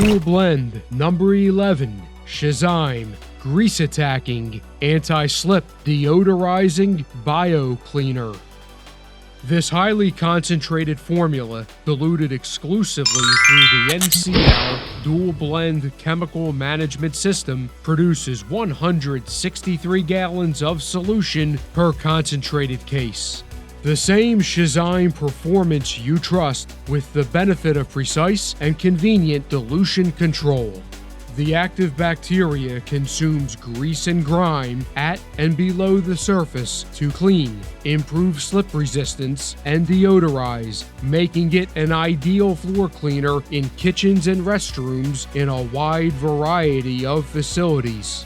Dual Blend Number 11 Sha-Zyme Grease Attacking Anti-Slip Deodorizing Bio Cleaner. This highly concentrated formula, diluted exclusively through the NCL Dual Blend Chemical Management System, produces 163 gallons of solution per concentrated case. The same Sha-Zyme performance you trust, with the benefit of precise and convenient dilution control. The active bacteria consumes grease and grime at and below the surface to clean, improve slip resistance, and deodorize, making it an ideal floor cleaner in kitchens and restrooms in a wide variety of facilities.